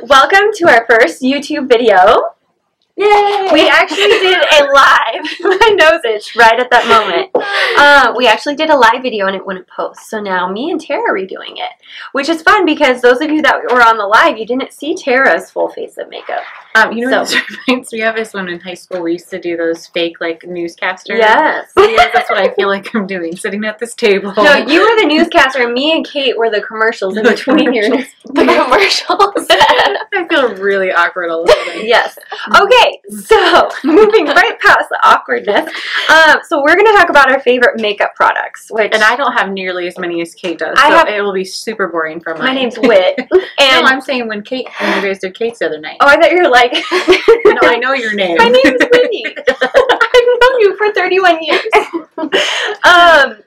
Welcome to our first YouTube video. Yay! We actually did a live, my nose itched right at that moment. We actually did a live video and it wouldn't post. So now me and Tara are redoing it, which is fun because those of you that were on the live, you didn't see Tara's full face of makeup. You know what this reminds me of is when in high school we used to do those fake like newscaster Yes. videos. That's what I feel like I'm doing, sitting at this table. No, you were the newscaster and me and Kate were the commercials in between your the commercials. I feel really awkward all of a sudden. Yes. Okay, so moving right past the awkwardness. So we're going to talk about our favorite makeup products. And I don't have nearly as many as Kate does, so it will be super boring for mine. My name's Whit. And no, I'm saying when you guys did Kate's the other night. Oh, I thought you were like... No, I know your name. My name is Whitney. I've known you for 31 years.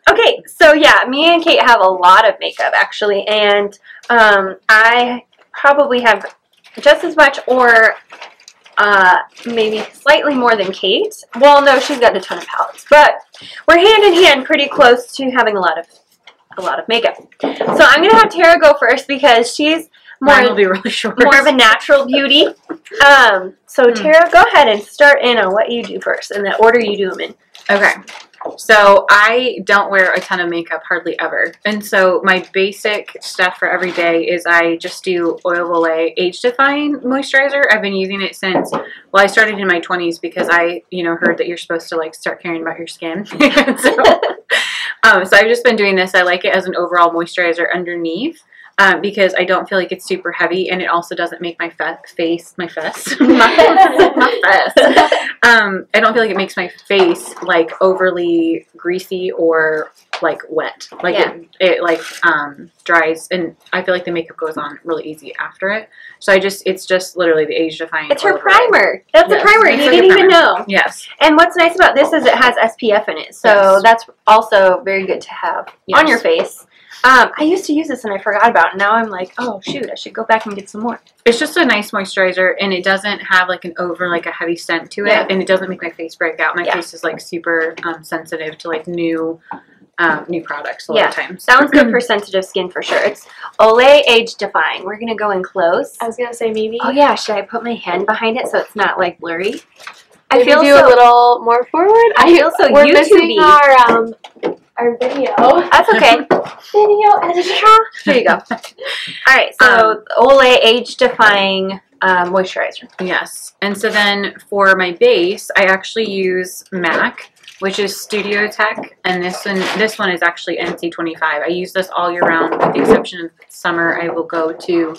Okay, so yeah, me and Kate have a lot of makeup actually, and I probably have just as much or maybe slightly more than Kate. Well, no, she's got a ton of palettes, but we're hand in hand pretty close to having a lot of makeup. So I'm gonna have Tara go first because she's mine will be really short. More of a natural beauty. So Tara, go ahead and start in on what you do first and the order you do them in. Okay. So I don't wear a ton of makeup hardly ever. And so my basic stuff for every day is I just do Oil of Olay Age Defying Moisturizer. I've been using it since, well, I started in my 20s because I, heard that you're supposed to like start caring about your skin. So I've just been doing this. I like it as an overall moisturizer underneath. Because I don't feel like it's super heavy, and it also doesn't make my face. I don't feel like it makes my face like overly greasy or like wet. Like it dries, and I feel like the makeup goes on really easy after it. So it's just literally the Age Defying. It's her primer. That's a primer. You didn't even know. Yes. And what's nice about this is it has SPF in it, so that's also very good to have on your face. I used to use this and I forgot about it. Now I'm like, oh shoot, I should go back and get some more. It's just a nice moisturizer, and it doesn't have like a heavy scent to it, and it doesn't make my face break out. My face is like super sensitive to like new products a lot of times. Sounds good for sensitive skin for sure. It's Olay Age Defying. We're gonna go in close. I was gonna say maybe. Oh yeah, should I put my hand behind it so it's not like blurry? I feel a little more forward. I feel so We're YouTube-y. missing our video. That's okay. Video editor. Here you go. All right, so Olay Age Defying moisturizer. Yes, and so then for my base, I actually use MAC, which is Studio Tech, and this one is actually NC25. I use this all year round, with the exception of summer. I will go to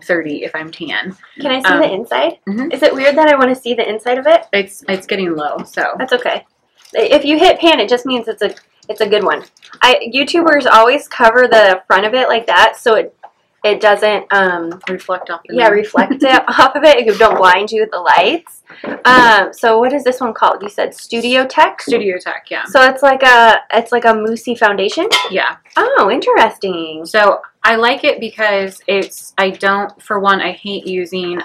30 if I'm tan. Can I see the inside? Is it weird that I want to see the inside of it? It's getting low, so that's okay. If you hit pan, it just means it's a good one. YouTubers always cover the front of it like that, so it doesn't reflect off. Reflect it off of it. It don't blind you with the lights. So what is this one called? You said Studio Tech. Studio Tech, yeah. So it's like a moussey foundation. Yeah. Oh, interesting. So I like it because for one, I hate using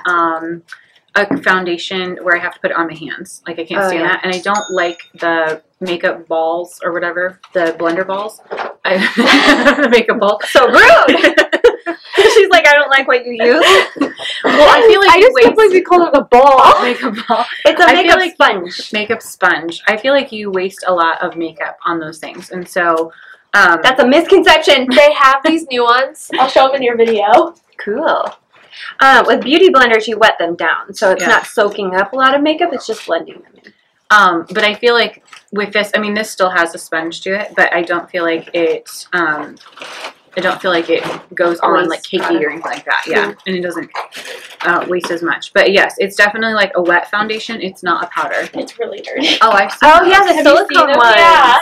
a foundation where I have to put it on my hands. Like I can't stand that, and I don't like the makeup balls or whatever, the blender balls. The makeup ball. So rude. She's like, I don't like what you use. Well, I feel like I just can't believe we called it a ball. Makeup ball. It's a makeup sponge. Makeup sponge. I feel like you waste a lot of makeup on those things, and so that's a misconception. They have these new ones. I'll show them in your video. Cool. With beauty blenders, you wet them down, so it's not soaking up a lot of makeup. It's just blending them in. But I feel like with this, I mean, this still has a sponge to it, but I don't feel like it. I don't feel like it goes on like cakey or anything like that. Yeah, and it doesn't waste as much. But yes, it's definitely like a wet foundation. It's not a powder. It's really dirty. Oh, I've seen Oh yeah, the silicone ones. Yeah.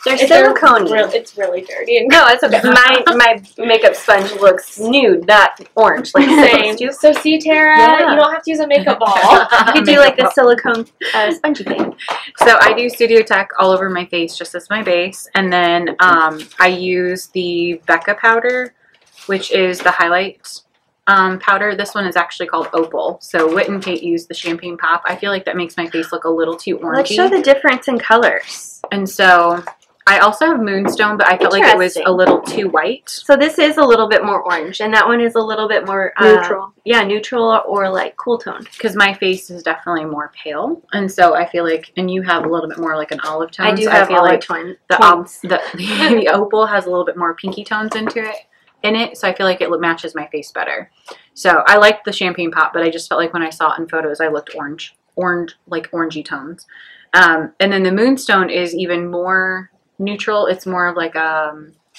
They're silicone. It's really dirty. No, it's okay. My makeup sponge looks nude, not orange. Like same. So see, Tara, you don't have to use a makeup ball. You could do like the silicone spongy thing. So I do Studio Tech all over my face just as my base, and then I use the Becca powder, which is the highlight powder. This one is actually called Opal. So Whit and Kate use the Champagne Pop. I feel like that makes my face look a little too orangey. Let's show the difference in colors. And so I also have Moonstone, but I felt like it was a little too white. So this is a little bit more orange, and that one is a little bit more neutral. Yeah, neutral or like cool toned. Because my face is definitely more pale, and so I feel like, and you have a little bit more like an olive tone. I do so have I feel olive like tones. The opal has a little bit more pinky tones in it, so I feel like it matches my face better. So I like the champagne pop, but I just felt like when I saw it in photos, I looked orange, like orangey tones. And then the Moonstone is even more neutral. It's more of like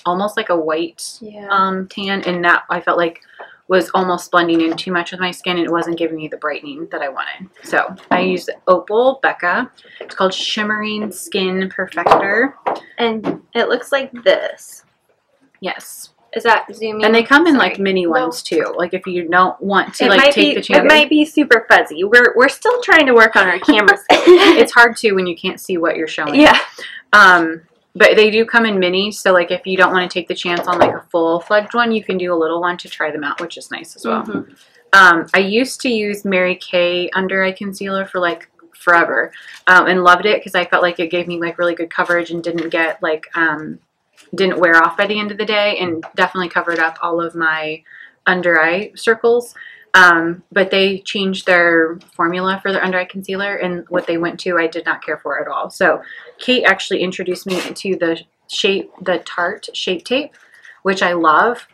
almost like a white tan, and that I felt like was almost blending in too much with my skin, and it wasn't giving me the brightening that I wanted. So I used Opal Becca. It's called Shimmering Skin Perfector, and it looks like this. Yes. Is that zooming? And they come in like mini ones too. Like if you don't want to take the chance. It might be super fuzzy. We're still trying to work on our cameras. It's hard to when you can't see what you're showing. Yeah. But they do come in minis, so like if you don't want to take the chance on like a full-fledged one, you can do a little one to try them out, which is nice as well. Mm-hmm. I used to use Mary Kay under eye concealer for like forever, and loved it because I felt like it gave me like really good coverage and didn't get like didn't wear off by the end of the day, and definitely covered up all of my under eye circles. But they changed their formula for their under eye concealer, and what they went to I did not care for at all. So Kate actually introduced me to the Tarte Shape Tape, which I love.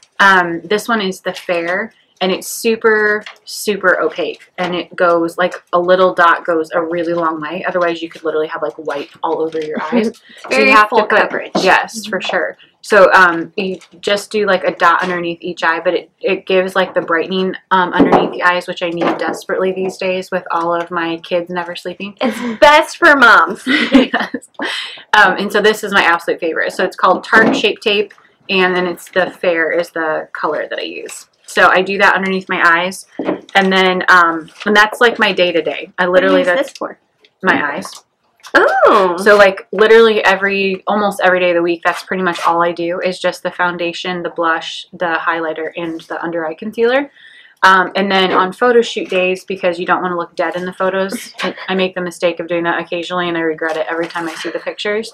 This one is the Fair, and it's super, super opaque, and it goes like a little dot goes a really long way. Otherwise you could literally have like white all over your eyes. So you have full coverage. Yes, for sure. So you just do like a dot underneath each eye, but it gives like the brightening underneath the eyes, which I need desperately these days with all of my kids never sleeping. It's best for moms. Yes. And so this is my absolute favorite. So it's called Tarte Shape Tape, and then it's the Fair is the color that I use. So I do that underneath my eyes, and then and that's like my day-to-day. I literally what do you use this for? My eyes. Oh. So like literally almost every day of the week, that's pretty much all I do is just the foundation, the blush, the highlighter, and the under eye concealer. And then on photo shoot days, because you don't want to look dead in the photos, I make the mistake of doing that occasionally, and I regret it every time I see the pictures.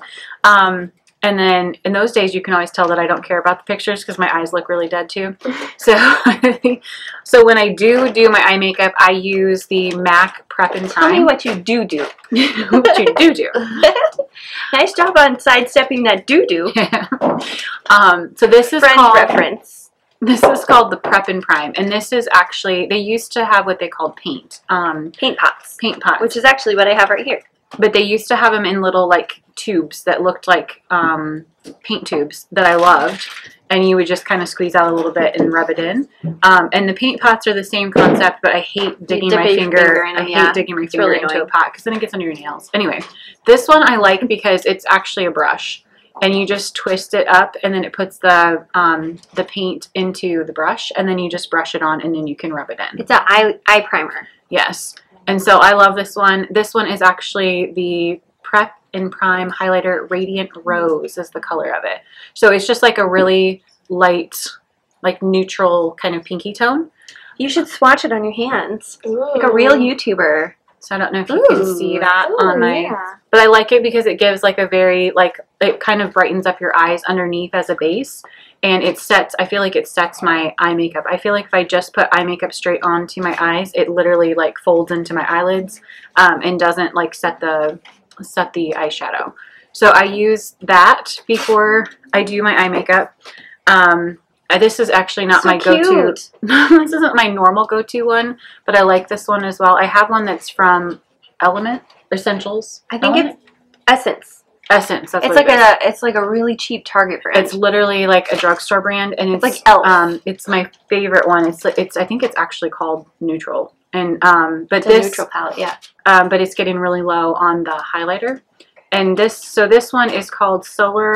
And then in those days, you can always tell that I don't care about the pictures because my eyes look really dead too. So, so when I do my eye makeup, I use the MAC Prep and Prime. Tell me what you do. What you do. Nice job on sidestepping that do. Yeah. So this is Friend reference. This is called the Prep and Prime, and this is actually, they used to have what they called paint. Paint pots. Paint pots. Which is actually what I have right here. But they used to have them in little like tubes that looked like paint tubes that I loved, and you would just kind of squeeze out a little bit and rub it in. And the paint pots are the same concept, but I hate digging my finger. I hate digging my finger into a pot because then it gets under your nails. Anyway, this one I like because it's actually a brush, and you just twist it up, and then it puts the paint into the brush, and then you just brush it on, and then you can rub it in. It's an eye primer. Yes. And so I love this one. This one is actually the Prep and Prime Highlighter Radiant Rose is the color of it. So it's just like a really light, like neutral kind of pinky tone. You should swatch it on your hands. Ooh. Like a real YouTuber. So I don't know if you can see that on my... Yeah. But I like it because it gives like a very, like, it kind of brightens up your eyes underneath as a base. And it sets, I feel like it sets my eye makeup. I feel like if I just put eye makeup straight onto my eyes, it literally like folds into my eyelids and doesn't like set the eyeshadow. So I use that before I do my eye makeup. This is actually not my go-to. This isn't my normal go-to one, but I like this one as well. I have one that's from Essentials. I think it's Essence. Essence. That's it's what like it's like a really cheap Target brand. It's literally like a drugstore brand, and it's like Elf. It's my favorite one. It's I think it's actually called Neutral, and but it's this a neutral palette, yeah. But it's getting really low on the highlighter, and this one is called Solar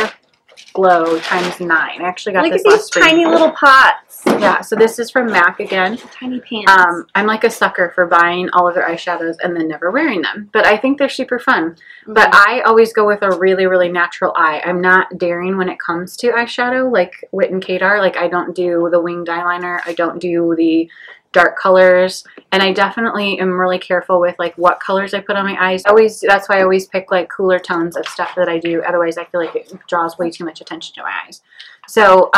Glow ×9. I actually got this last spring. Look at these tiny little pots. Yeah, so this is from MAC again. Tiny pants. I'm like a sucker for buying all of their eyeshadows and then never wearing them. But I think they're super fun. Mm-hmm. But I always go with a really, really natural eye. I'm not daring when it comes to eyeshadow like Whit and Kate are. Like, I don't do the winged eyeliner. I don't do the dark colors. And I definitely am really careful with like what colors I put on my eyes. That's why I always pick like cooler tones of stuff that I do. Otherwise, I feel like it draws way too much attention to my eyes. So,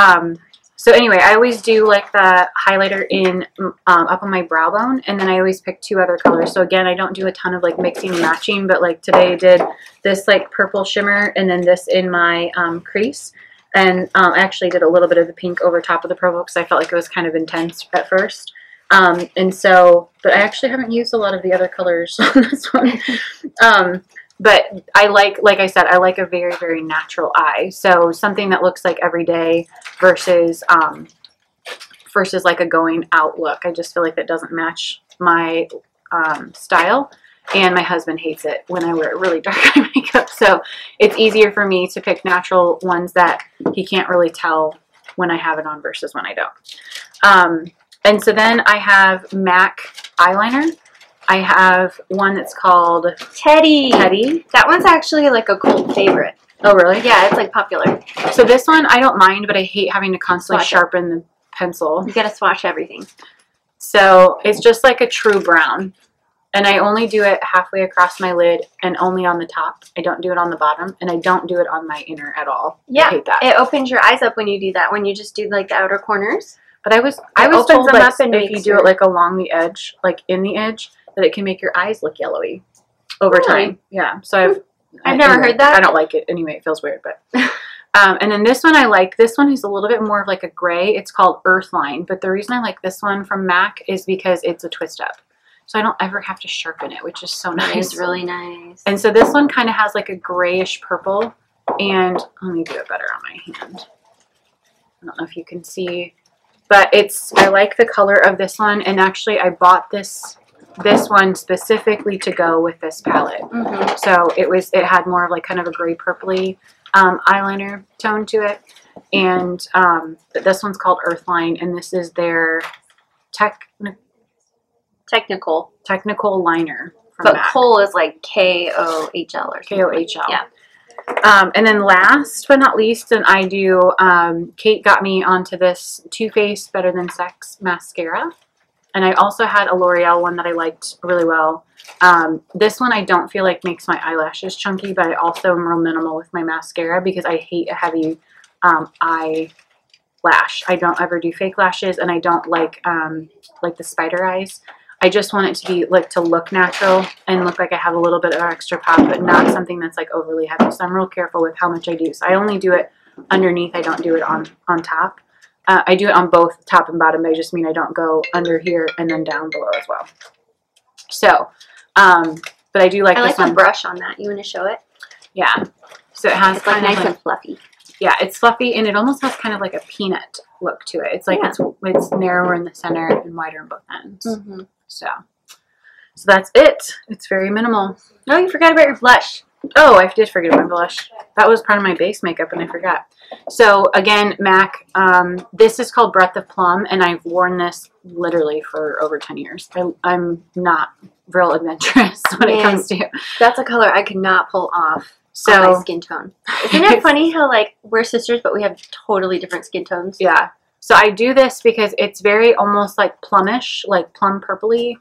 so anyway, I always do like the highlighter in up on my brow bone, and then I always pick 2 other colors. So again, I don't do a ton of like mixing and matching, but like today I did this like purple shimmer and then this in my crease. And I actually did a little bit of the pink over top of the purple because I felt like it was kind of intense at first. And so, but I actually haven't used a lot of the other colors on this one. But I like I said, I like a very, very natural eye. So something that looks like everyday versus like a going out look. I just feel like that doesn't match my style. And my husband hates it when I wear really dark eye makeup. So it's easier for me to pick natural ones that he can't really tell when I have it on versus when I don't. And so then I have MAC eyeliner. I have one that's called Teddy. Teddy. That one's actually like a cult favorite. Oh, really? Yeah, it's like popular. So this one I don't mind, but I hate having to constantly Swatch it. sharpen the pencil. You gotta swatch everything. So it's just like a true brown. And I only do it halfway across my lid and only on the top. I don't do it on the bottom, and I don't do it on my inner at all. Yeah, I hate that. it opens your eyes up when you do that, when you just do like the outer corners. But I was opens told them like up and if you makes do your- it like along the edge, like in the edge, that it can make your eyes look yellowy over Really? time. Yeah. So I've never heard that. I don't like it anyway. It feels weird, but. And then this one I like. This one is a little bit more of like a gray. It's called Earthline. But the reason I like this one from MAC is because it's a twist up. So I don't ever have to sharpen it, which is so nice. It's really nice. And so this one kind of has like a grayish purple. And let me do it better on my hand. I don't know if you can see. But I like the color of this one. And actually I bought this one specifically to go with this palette. Mm-hmm. So it had more of like kind of a gray purpley eyeliner tone to it. And but this one's called Earthline, and this is their technical liner from But MAC. Kohl is like K-O-H-L or something. K-O-H-L. Yeah. And then last but not least, and I do, Kate got me onto this Too Faced Better Than Sex mascara. And I also had a L'Oreal one that I liked really well. This one I don't feel like makes my eyelashes chunky, but I also am real minimal with my mascara because I hate a heavy eyelash. I don't ever do fake lashes, and I don't like the spider eyes. I just want it to be like to look natural and look like I have a little bit of extra pop, but not something that's like overly heavy. So I'm real careful with how much I do. So I only do it underneath. I don't do it on top. I do it on both top and bottom, but I just mean I don't go under here and then down below as well. So, but I do like this one. I like the brush on that. You want to show it? Yeah. So it has It's like kind of nice and fluffy. yeah, it's fluffy, and it almost has kind of like a peanut look to it. It's like Yeah. it's narrower in the center and wider in both ends. Mm-hmm. So that's it. It's very minimal. No, you forgot about your blush. Oh, I did forget my blush. That was part of my base makeup, and I forgot. So again, MAC. This is called Breath of Plum, and I've worn this literally for over 10 years. I'm not real adventurous when it comes to. That's a color I could not pull off So on my skin tone. Isn't it funny how like we're sisters, but we have totally different skin tones? yeah. So I do this because it's very almost like plumish, like plum purpley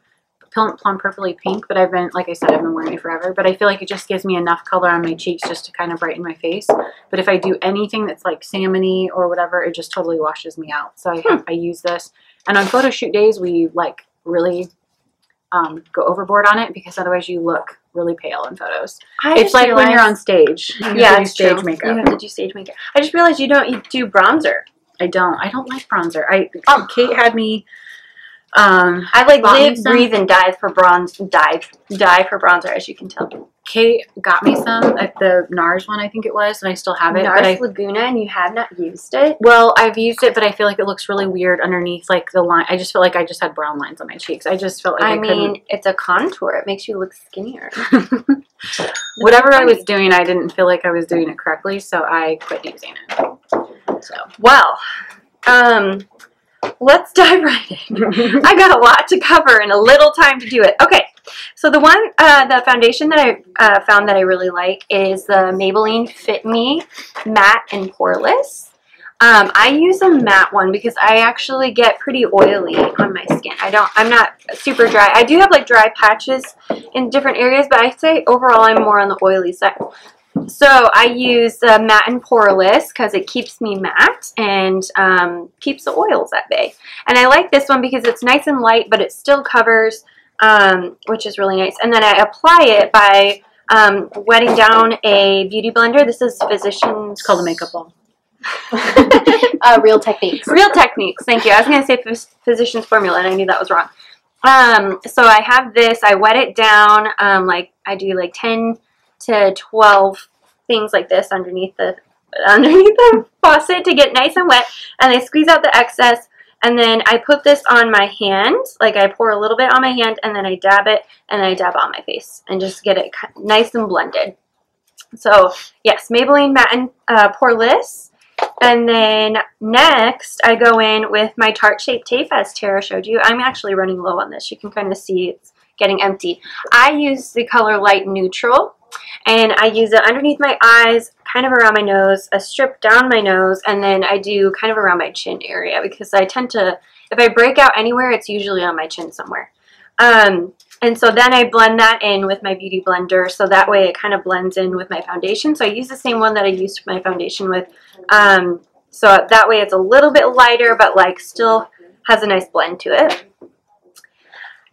pink, but I've been, like I said, I've been wearing it forever, but I feel like it just gives me enough color on my cheeks just to kind of brighten my face. But if I do anything that's like salmon-y or whatever, it just totally washes me out. So I use this. And on photo shoot days, we like really go overboard on it because otherwise you look really pale in photos. It's like when you're on stage. Yeah, it's stage true. makeup. You have to do stage makeup. I just realized you do bronzer. I don't like bronzer. Kate had me I like bought me live, some. breathe, and die for bronzer, as you can tell. Kate got me some at the NARS one, I think it was, and I still have it. NARS Laguna, and you have not used it? Well, I've used it, but I feel like it looks really weird underneath, like the line. I just feel like I just had brown lines on my cheeks. I just felt like it's a contour. It makes you look skinnier. Whatever I was doing, I didn't feel like I was doing it correctly, so I quit using it. So Well, let's dive right in. I got a lot to cover and a little time to do it. Okay, so the foundation that I found that I really like is the Maybelline Fit Me Matte and Poreless. I use a matte one because I actually get pretty oily on my skin. I'm not super dry. I do have like dry patches in different areas, but I say overall I'm more on the oily side. So I use matte and poreless because it keeps me matte and keeps the oils at bay. And I like this one because it's nice and light, but it still covers, which is really nice. And then I apply it by wetting down a beauty blender. This is Physicians. It's called a makeup ball. Real Techniques. Real Techniques. Thank you. I was going to say Physicians Formula, and I knew that was wrong. So I have this. I wet it down. Like I do like 10 to 12 things like this underneath the faucet to get nice and wet, and I squeeze out the excess, and then I put this on my hand. Like I pour a little bit on my hand, and then I dab it, and then I dab on my face, and just get it nice and blended. So yes, Maybelline Matte and Poreless. And then next, I go in with my Tarte Shape Tape, as Tara showed you. I'm actually running low on this. You can kind of see it's getting empty. I use the color Light Neutral, and I use it underneath my eyes, kind of around my nose, a strip down my nose, and then I do kind of around my chin area because I tend to, if I break out anywhere, it's usually on my chin somewhere. And so then I blend that in with my Beauty Blender, so that way it kind of blends in with my foundation. So I use the same one that I used my foundation with. So that way it's a little bit lighter, but like still has a nice blend to it.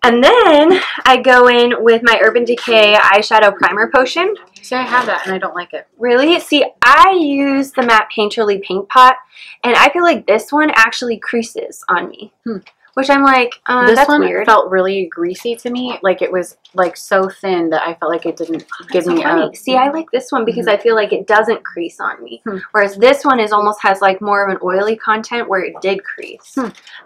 And then I go in with my Urban Decay Eyeshadow Primer Potion. See, I have that and I don't like it. Really? See, I use the Matte Painterly Paint Pot, and I feel like this one actually creases on me. Which I'm like, this that's one weird. felt really greasy to me. Like it was like so thin that I felt like it didn't give me a... See, I like this one because I feel like it doesn't crease on me. Whereas this one is almost has like more of an oily content where it did crease.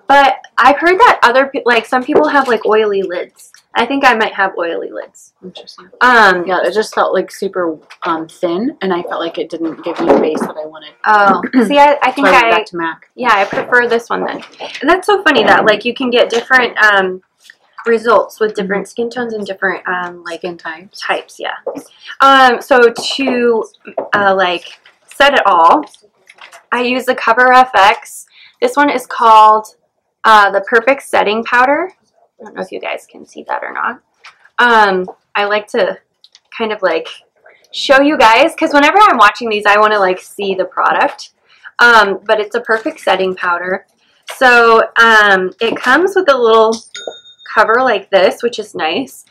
But I've heard that like some people have like oily lids. I think I might have oily lids. Interesting. Yeah, it just felt like super thin, and I felt like it didn't give me the base that I wanted. Oh, see, I think so I went back to MAC. Yeah, I prefer this one then. And that's so funny that like you can get different results with different skin tones and different like Skin types. Yeah. So to like set it all, I use the Cover FX. This one is called the Perfect Setting Powder. I don't know if you guys can see that or not. I like to kind of like show you guys because whenever I'm watching these, I want to like see the product. But it's a perfect setting powder. So it comes with a little cover like this, which is nice.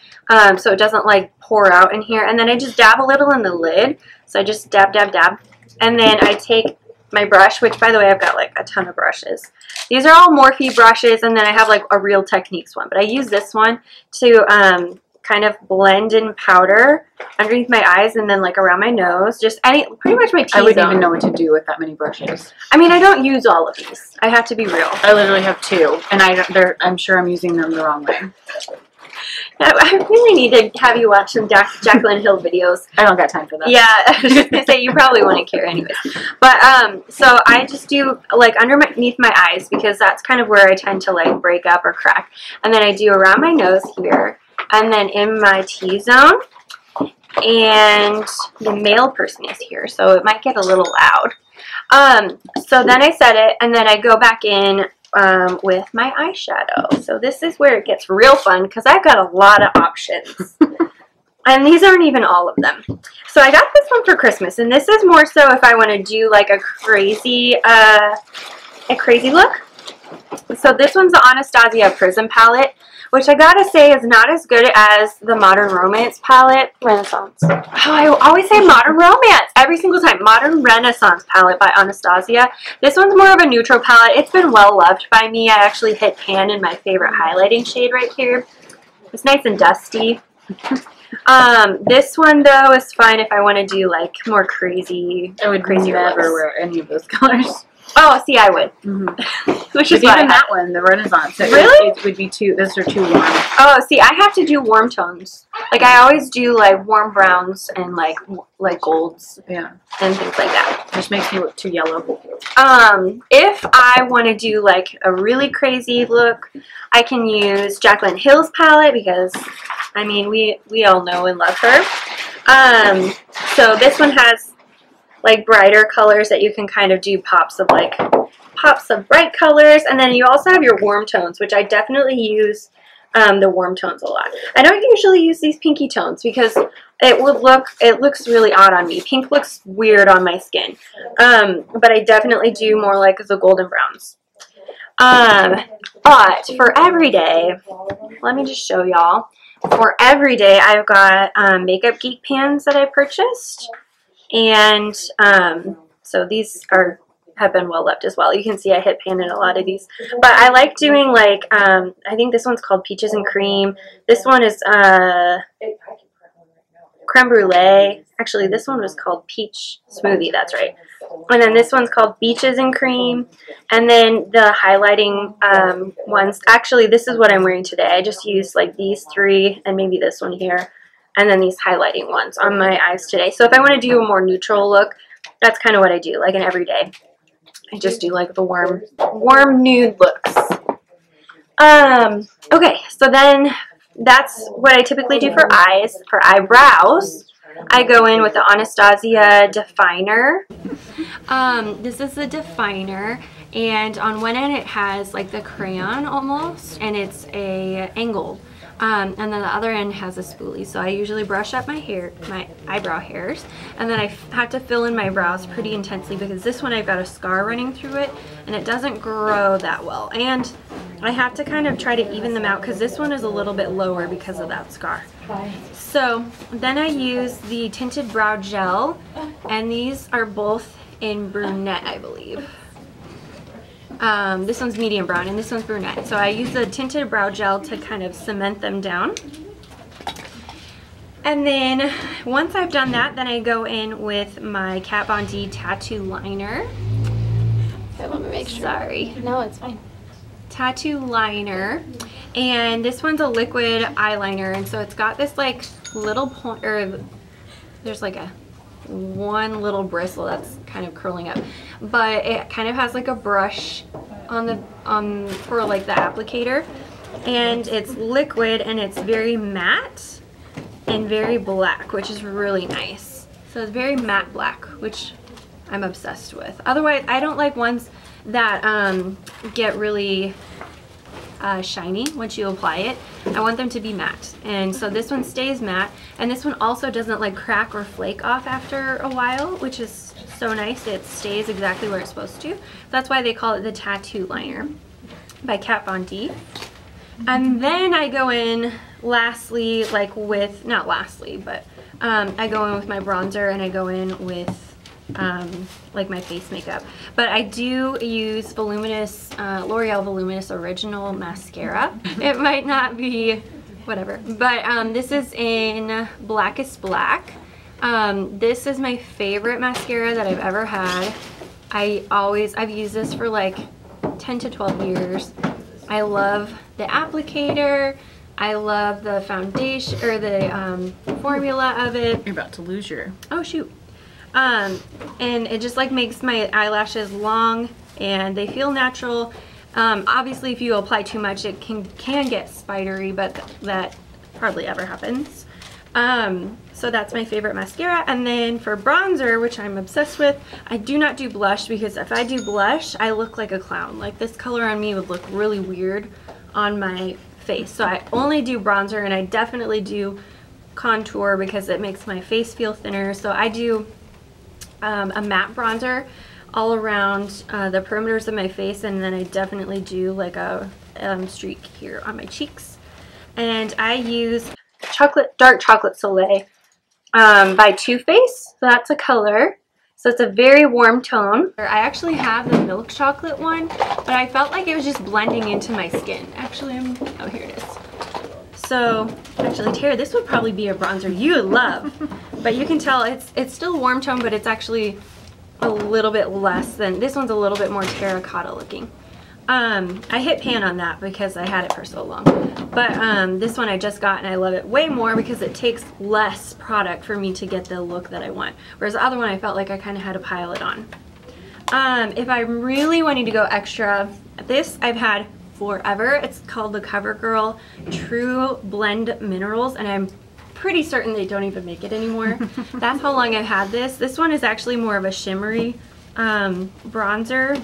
So it doesn't like pour out in here. And then I just dab a little in the lid. So I just dab, dab, dab. And then I take my brush, which by the way, I've got like a ton of brushes. These are all Morphe brushes, and then I have like a Real Techniques one, but I use this one to kind of blend in powder underneath my eyes and then like around my nose, just pretty much my T-zone. I wouldn't even know what to do with that many brushes. I mean, I don't use all of these. I have to be real. I literally have 2, and I'm sure I'm using them the wrong way. I really need to have you watch some Jaclyn Hill videos. I don't got time for that. Yeah, I was just gonna say you probably wouldn't care anyways. But so I just do like underneath my eyes because that's kind of where I tend to like break up or crack, and then I do around my nose here, and then in my T-zone, and the male person is here, so it might get a little loud. So then I set it, and then I go back in with my eyeshadow. So this is where it gets real fun because I've got a lot of options. And these aren't even all of them. So I got this one for Christmas, and this is more so if I want to do like a crazy look. So this one's the Anastasia Prism palette, which I gotta say is not as good as the Modern Romance palette. Renaissance. Oh, I always say Modern Romance every single time. Modern Renaissance palette by Anastasia. This one's more of a neutral palette. It's been well loved by me. I actually hit pan in my favorite highlighting shade right here. It's nice and dusty. This one though is fine if I want to do like more crazy. I would never wear any of those colors. Oh, see, I would. Which is even that one, the Renaissance. Really? It would be those are too warm. Oh, see, I have to do warm tones. Like I always do like warm browns and like golds Yeah. and things like that. Which makes me look too yellow. If I want to do like a really crazy look, I can use Jaclyn Hill's palette because, I mean, we all know and love her. So this one has like brighter colors that you can kind of do pops of bright colors, and then you also have your warm tones, which I definitely use the warm tones a lot. I don't usually use these pinky tones because it looks really odd on me. Pink looks weird on my skin. But I definitely do more like the golden browns. But for everyday, let me just show y'all. For everyday, I've got Makeup Geek pans that I purchased. And so these have been well loved as well. You can see I hit pan in a lot of these. But I like doing like, I think this one's called Peaches and Cream. This one is Creme Brulee. Actually, this one was called Peach Smoothie. That's right. And then this one's called Beaches and Cream. And then the highlighting ones. Actually, this is what I'm wearing today. I just used like these three and maybe this one here. And then these highlighting ones on my eyes today. So if I want to do a more neutral look, that's kind of what I do, like an everyday. I just do like the warm nude looks. Okay, so then that's what I typically do for eyes. For eyebrows, I go in with the Anastasia definer. This is the definer, and on one end it has like the crayon almost, and it's a angled. And then the other end has a spoolie. So I usually brush up my eyebrow hairs, and then I have to fill in my brows pretty intensely because this one I've got a scar running through it and it doesn't grow that well. And I have to kind of try to even them out because this one is a little bit lower because of that scar. So then I use the tinted brow gel, and these are both in brunette, I believe. This one's medium brown and this one's brunette. So I use the tinted brow gel to kind of cement them down. And then once I've done that, then I go in with my Kat Von D tattoo liner. I want to make sure. Sorry. No, it's fine. Tattoo liner. And this one's a liquid eyeliner, and so it's got this like little point, or there's like one little bristle that's kind of curling up, but it kind of has like a brush on the for like the applicator, and it's liquid and it's very matte and very black, which is really nice. So it's very matte black, which I'm obsessed with. Otherwise, I don't like ones that get really shiny once you apply it. I want them to be matte, and so this one stays matte, and this one also doesn't like crack or flake off after a while, which is so nice. It stays exactly where it's supposed to. That's why they call it the tattoo liner by Kat Von D. And then I go in lastly, like with, not lastly, but I go in with my bronzer, and I go in with like my face makeup. But I do use Voluminous, L'Oreal Voluminous Original Mascara. It might not be whatever, but this is in Blackest Black. This is my favorite mascara that I've ever had. I've used this for like 10 to 12 years. I love the applicator. I love the foundation, or the formula of it. You're about to lose your... Oh shoot. And it just like makes my eyelashes long and they feel natural. Obviously if you apply too much it can get spidery, but that hardly ever happens. So that's my favorite mascara. And then for bronzer, which I'm obsessed with, I do not do blush, because if I do blush I look like a clown. Like this color on me would look really weird on my face. So I only do bronzer, and I definitely do contour because it makes my face feel thinner. So I do a matte bronzer all around the perimeters of my face, and then I definitely do like a streak here on my cheeks. And I use Dark Chocolate Soleil by Too Faced. So that's a color. So it's a very warm tone. I actually have the milk chocolate one, but I felt like it was just blending into my skin. Actually, oh, here it is. So actually, Tara, this would probably be a bronzer you would love. But you can tell it's still warm tone, but it's actually a little bit less than, this one's a little bit more terracotta looking. I hit pan on that because I had it for so long. But this one I just got and I love it way more because it takes less product for me to get the look that I want. Whereas the other one I felt like I kind of had to pile it on. If I'm really wanting to go extra, this I've had forever. It's called the CoverGirl True Blend Minerals, and I'm pretty certain they don't even make it anymore. That's how long I've had this. This one is actually more of a shimmery bronzer.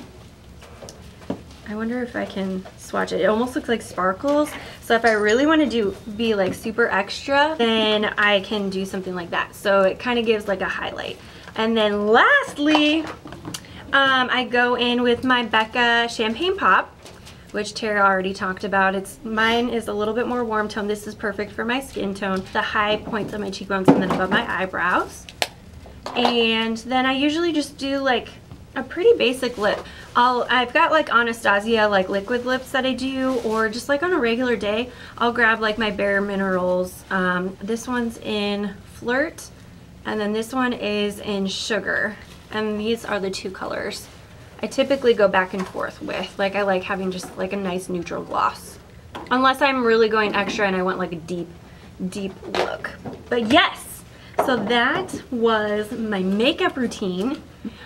I wonder if I can swatch it. It almost looks like sparkles. So if I really want to be like super extra, then I can do something like that. So it kind of gives like a highlight. And then lastly, I go in with my Becca Champagne Pop, which Tara already talked about. Mine is a little bit more warm tone. This is perfect for my skin tone. The high points of my cheekbones and then above my eyebrows. And then I usually just do like a pretty basic lip. I've got like Anastasia like liquid lips that I do, or just like on a regular day, I'll grab like my Bare Minerals. This one's in Flirt, and then this one is in Sugar. And these are the two colors I typically go back and forth with. Like I like having just like a nice neutral gloss. Unless I'm really going extra and I want like a deep, deep look. But yes, so that was my makeup routine.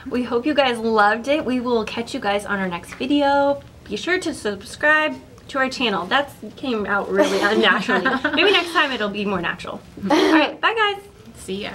We hope you guys loved it. We will catch you guys on our next video. Be sure to subscribe to our channel. That came out really unnaturally. Maybe next time it'll be more natural. All right, bye guys. See ya.